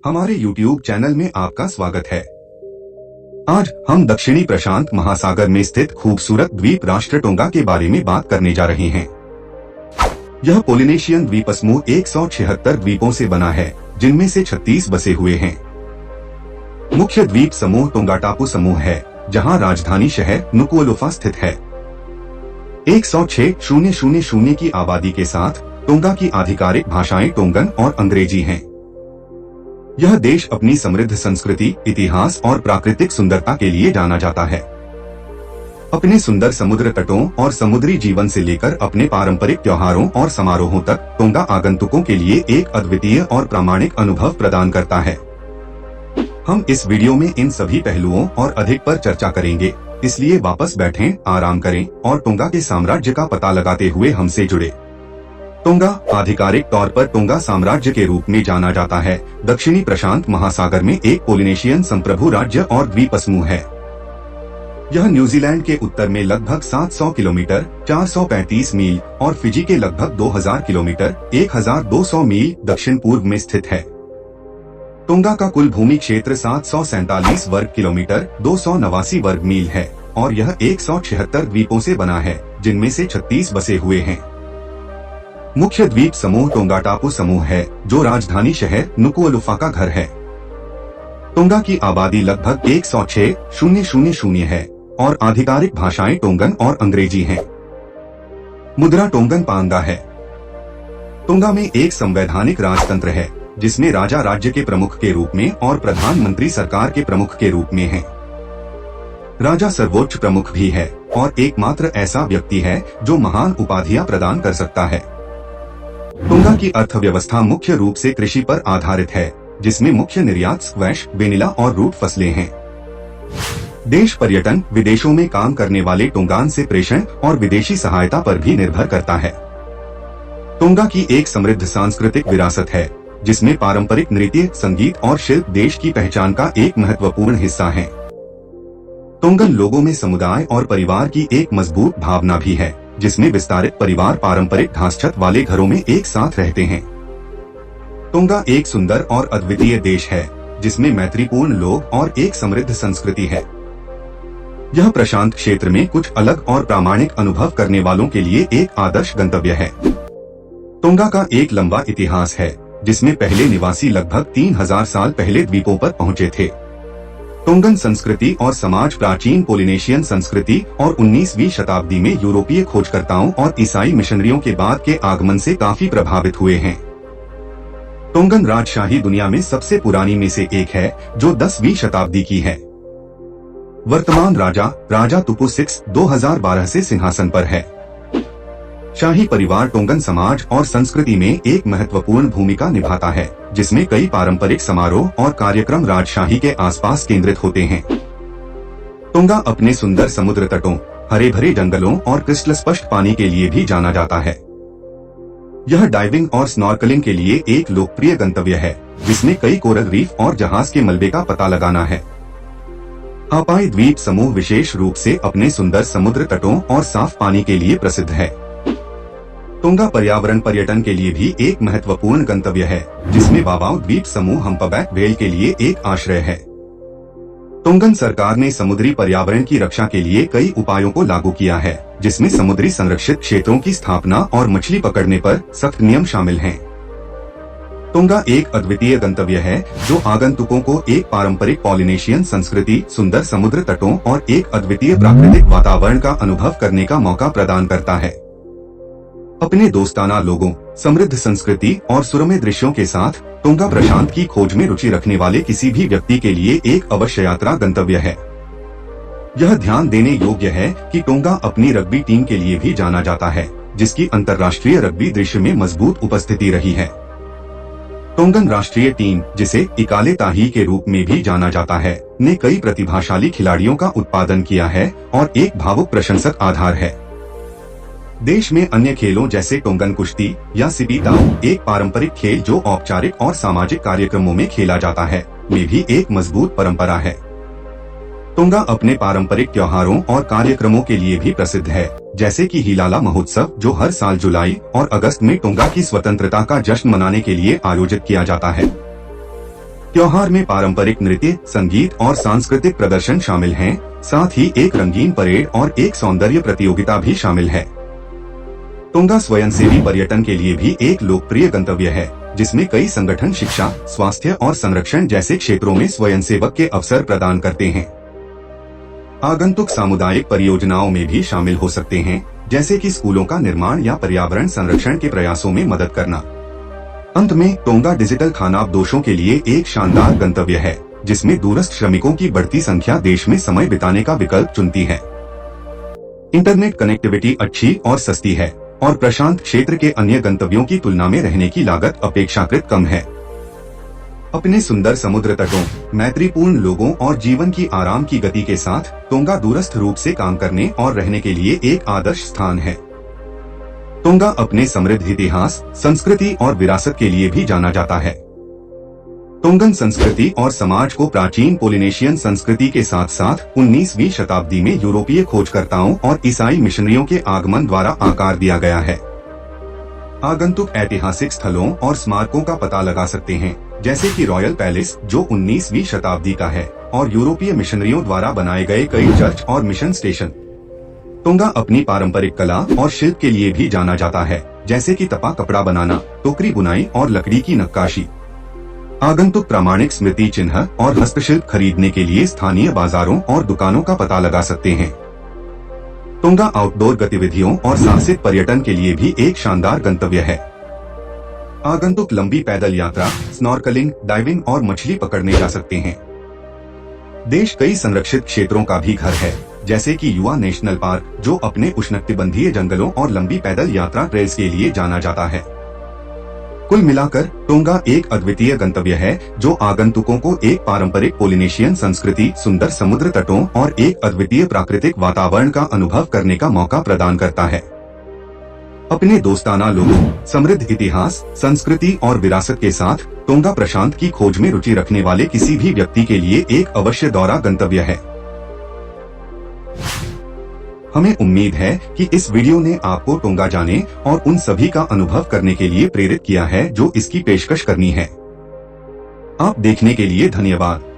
हमारे YouTube channel में आपका स्वागत है। आज हम दक्षिणी प्रशांत महासागर में स्थित खूबसूरत द्वीप राष्ट्र टोंगा के बारे में बात करने जा रहे हैं। यह पोलिनेशियन द्वीप समूह 176 द्वीपों से बना है, जिनमें से 36 बसे हुए हैं। मुख्य द्वीप समूह टोंगा टापू समूह है, जहां राजधानी शहर नुकुअलोफा स्थित है। 106,000 की आबादी के साथ टोंगा की आधिकारिक भाषाएं टोंगन और अंग्रेजी हैं। यह देश अपनी समृद्ध संस्कृति, इतिहास और प्राकृतिक सुंदरता के लिए जाना जाता है। अपने सुंदर समुद्र तटों और समुद्री जीवन से लेकर अपने पारंपरिक त्योहारों और समारोहों तक टोंगा आगंतुकों के लिए एक अद्वितीय और प्रामाणिक अनुभव प्रदान करता है। हम इस वीडियो में इन सभी पहलुओं और अधिक पर चर्चा करेंगे, इसलिए वापस बैठें, आराम करें और टोंगा के साम्राज्य का पता लगाते हुए हमसे जुड़े। टोंगा आधिकारिक तौर पर टोंगा साम्राज्य के रूप में जाना जाता है। दक्षिणी प्रशांत महासागर में एक पोलिनेशियन संप्रभु राज्य और द्वीप समूह है। यह न्यूजीलैंड के उत्तर में लगभग 700 किलोमीटर 435 मील और फिजी के लगभग 2000 किलोमीटर 1200 मील दक्षिण पूर्व में स्थित है। टोंगा का कुल भूमि क्षेत्र 747 वर्ग किलोमीटर 289 वर्ग मील है और यह 176 द्वीपों से बना है, जिनमें से 36 बसे हुए हैं। मुख्य द्वीप समूह टोंगा टापू समूह है, जो राजधानी शहर नुकुअलोफा का घर है। टोंगा की आबादी लगभग 106,000 है और आधिकारिक भाषाएं टोंगन और अंग्रेजी हैं। मुद्रा टोंगन पांगा है। टोंगा में एक संवैधानिक राजतंत्र है, जिसमें राजा राज्य के प्रमुख के रूप में और प्रधानमंत्री सरकार के प्रमुख के रूप में है। राजा सर्वोच्च प्रमुख भी है और एकमात्र ऐसा व्यक्ति है जो महान उपाधियां प्रदान कर सकता है। टोंगा की अर्थव्यवस्था मुख्य रूप से कृषि पर आधारित है, जिसमें मुख्य निर्यात स्क्वैश, वेनिला और रूट फसलें हैं। देश पर्यटन, विदेशों में काम करने वाले टोंगान से प्रेषण और विदेशी सहायता पर भी निर्भर करता है। टोंगा की एक समृद्ध सांस्कृतिक विरासत है, जिसमें पारंपरिक नृत्य, संगीत और शिल्प देश की पहचान का एक महत्वपूर्ण हिस्सा है। टोंगन लोगों में समुदाय और परिवार की एक मजबूत भावना भी है, जिसमें विस्तारित परिवार पारंपरिक घासछत वाले घरों में एक साथ रहते हैं। टोंगा एक सुंदर और अद्वितीय देश है, जिसमें मैत्रीपूर्ण लोग और एक समृद्ध संस्कृति है। यह प्रशांत क्षेत्र में कुछ अलग और प्रामाणिक अनुभव करने वालों के लिए एक आदर्श गंतव्य है। टोंगा का एक लंबा इतिहास है, जिसमें पहले निवासी लगभग 3000 साल पहले द्वीपों पर पहुंचे थे। टोंगन संस्कृति और समाज प्राचीन पोलिनेशियन संस्कृति और 19वीं शताब्दी में यूरोपीय खोजकर्ताओं और ईसाई मिशनरियों के बाद के आगमन से काफी प्रभावित हुए हैं। टोंगन राजशाही दुनिया में सबसे पुरानी में से एक है, जो 10वीं शताब्दी की है। वर्तमान राजा तुपु 6 2012 से सिंहासन पर है। शाही परिवार टोंगन समाज और संस्कृति में एक महत्वपूर्ण भूमिका निभाता है, जिसमें कई पारंपरिक समारोह और कार्यक्रम राजशाही के आसपास केंद्रित होते हैं। टोंगा अपने सुंदर समुद्र तटों, हरे भरे जंगलों और क्रिस्टल स्पष्ट पानी के लिए भी जाना जाता है। यह डाइविंग और स्नॉर्कलिंग के लिए एक लोकप्रिय गंतव्य है, जिसमें कई कोरल रीफ और जहाज के मलबे का पता लगाना है। हापाई द्वीप समूह विशेष रूप से अपने सुंदर समुद्र तटों और साफ पानी के लिए प्रसिद्ध है। टोंगा पर्यावरण पर्यटन के लिए भी एक महत्वपूर्ण गंतव्य है, जिसमें वावाओ द्वीप समूह हम्पबैक व्हेल के लिए एक आश्रय है। टोंगन सरकार ने समुद्री पर्यावरण की रक्षा के लिए कई उपायों को लागू किया है, जिसमें समुद्री संरक्षित क्षेत्रों की स्थापना और मछली पकड़ने पर सख्त नियम शामिल हैं। टोंगा एक अद्वितीय गंतव्य है, जो आगंतुकों को एक पारंपरिक पोलिनेशियन संस्कृति, सुंदर समुद्र तटों और एक अद्वितीय प्राकृतिक वातावरण का अनुभव करने का मौका प्रदान करता है। अपने दोस्ताना लोगों, समृद्ध संस्कृति और सुरम्य दृश्यों के साथ टोंगा प्रशांत की खोज में रुचि रखने वाले किसी भी व्यक्ति के लिए एक अवश्य यात्रा गंतव्य है। यह ध्यान देने योग्य है कि टोंगा अपनी रग्बी टीम के लिए भी जाना जाता है, जिसकी अंतर्राष्ट्रीय रग्बी दृश्य में मजबूत उपस्थिति रही है। टोंगन राष्ट्रीय टीम, जिसे इकाले ताही के रूप में भी जाना जाता है, ने कई प्रतिभाशाली खिलाड़ियों का उत्पादन किया है और एक भावुक प्रशंसक आधार है। देश में अन्य खेलों जैसे टोंगन कुश्ती या सिपीताओ, एक पारंपरिक खेल जो औपचारिक और सामाजिक कार्यक्रमों में खेला जाता है, में भी एक मजबूत परंपरा है। टोंगा अपने पारंपरिक त्योहारों और कार्यक्रमों के लिए भी प्रसिद्ध है, जैसे कि हिलाला महोत्सव, जो हर साल जुलाई और अगस्त में टोंगा की स्वतंत्रता का जश्न मनाने के लिए आयोजित किया जाता है। त्योहार में पारंपरिक नृत्य, संगीत और सांस्कृतिक प्रदर्शन शामिल हैं, साथ ही एक रंगीन परेड और एक सौंदर्य प्रतियोगिता भी शामिल है। टोंगा स्वयंसेवी पर्यटन के लिए भी एक लोकप्रिय गंतव्य है, जिसमें कई संगठन शिक्षा, स्वास्थ्य और संरक्षण जैसे क्षेत्रों में स्वयंसेवक के अवसर प्रदान करते हैं। आगंतुक सामुदायिक परियोजनाओं में भी शामिल हो सकते हैं, जैसे कि स्कूलों का निर्माण या पर्यावरण संरक्षण के प्रयासों में मदद करना। अंत में टोंगा डिजिटल खानाबदोशों के लिए एक शानदार गंतव्य है, जिसमें दूरस्थ श्रमिकों की बढ़ती संख्या देश में समय बिताने का विकल्प चुनती है। इंटरनेट कनेक्टिविटी अच्छी और सस्ती है और प्रशांत क्षेत्र के अन्य गंतव्यों की तुलना में रहने की लागत अपेक्षाकृत कम है। अपने सुंदर समुद्र तटों, मैत्रीपूर्ण लोगों और जीवन की आराम की गति के साथ टोंगा दूरस्थ रूप से काम करने और रहने के लिए एक आदर्श स्थान है। टोंगा अपने समृद्ध इतिहास, संस्कृति और विरासत के लिए भी जाना जाता है। टोंगन संस्कृति और समाज को प्राचीन पोलिनेशियन संस्कृति के साथ साथ 19वीं शताब्दी में यूरोपीय खोजकर्ताओं और ईसाई मिशनरियों के आगमन द्वारा आकार दिया गया है। आगंतुक ऐतिहासिक स्थलों और स्मारकों का पता लगा सकते हैं, जैसे कि रॉयल पैलेस जो 19वीं शताब्दी का है, और यूरोपीय मिशनरियों द्वारा बनाए गए कई चर्च और मिशन स्टेशन। टोंगा अपनी पारंपरिक कला और शिल्प के लिए भी जाना जाता है, जैसे कि तपा कपड़ा बनाना, टोकरी बुनाई और लकड़ी की नक्काशी। आगंतुक प्रामाणिक स्मृति चिन्ह और हस्तशिल्प खरीदने के लिए स्थानीय बाजारों और दुकानों का पता लगा सकते हैं। टोंगा आउटडोर गतिविधियों और साहसिक पर्यटन के लिए भी एक शानदार गंतव्य है। आगंतुक लंबी पैदल यात्रा, स्नॉर्कलिंग, डाइविंग और मछली पकड़ने जा सकते हैं। देश कई संरक्षित क्षेत्रों का भी घर है, जैसे कि युवा नेशनल पार्क जो अपने उष्णकटिबंधीय जंगलों और लंबी पैदल यात्रा ट्रेल्स के लिए जाना जाता है। कुल मिलाकर टोंगा एक अद्वितीय गंतव्य है, जो आगंतुकों को एक पारंपरिक पोलिनेशियन संस्कृति, सुंदर समुद्र तटों और एक अद्वितीय प्राकृतिक वातावरण का अनुभव करने का मौका प्रदान करता है। अपने दोस्ताना लोगों, समृद्ध इतिहास, संस्कृति और विरासत के साथ टोंगा प्रशांत की खोज में रुचि रखने वाले किसी भी व्यक्ति के लिए एक अवश्य दौरा गंतव्य है। हमें उम्मीद है कि इस वीडियो ने आपको टोंगा जाने और उन सभी का अनुभव करने के लिए प्रेरित किया है जो इसकी पेशकश करनी है। आप देखने के लिए धन्यवाद।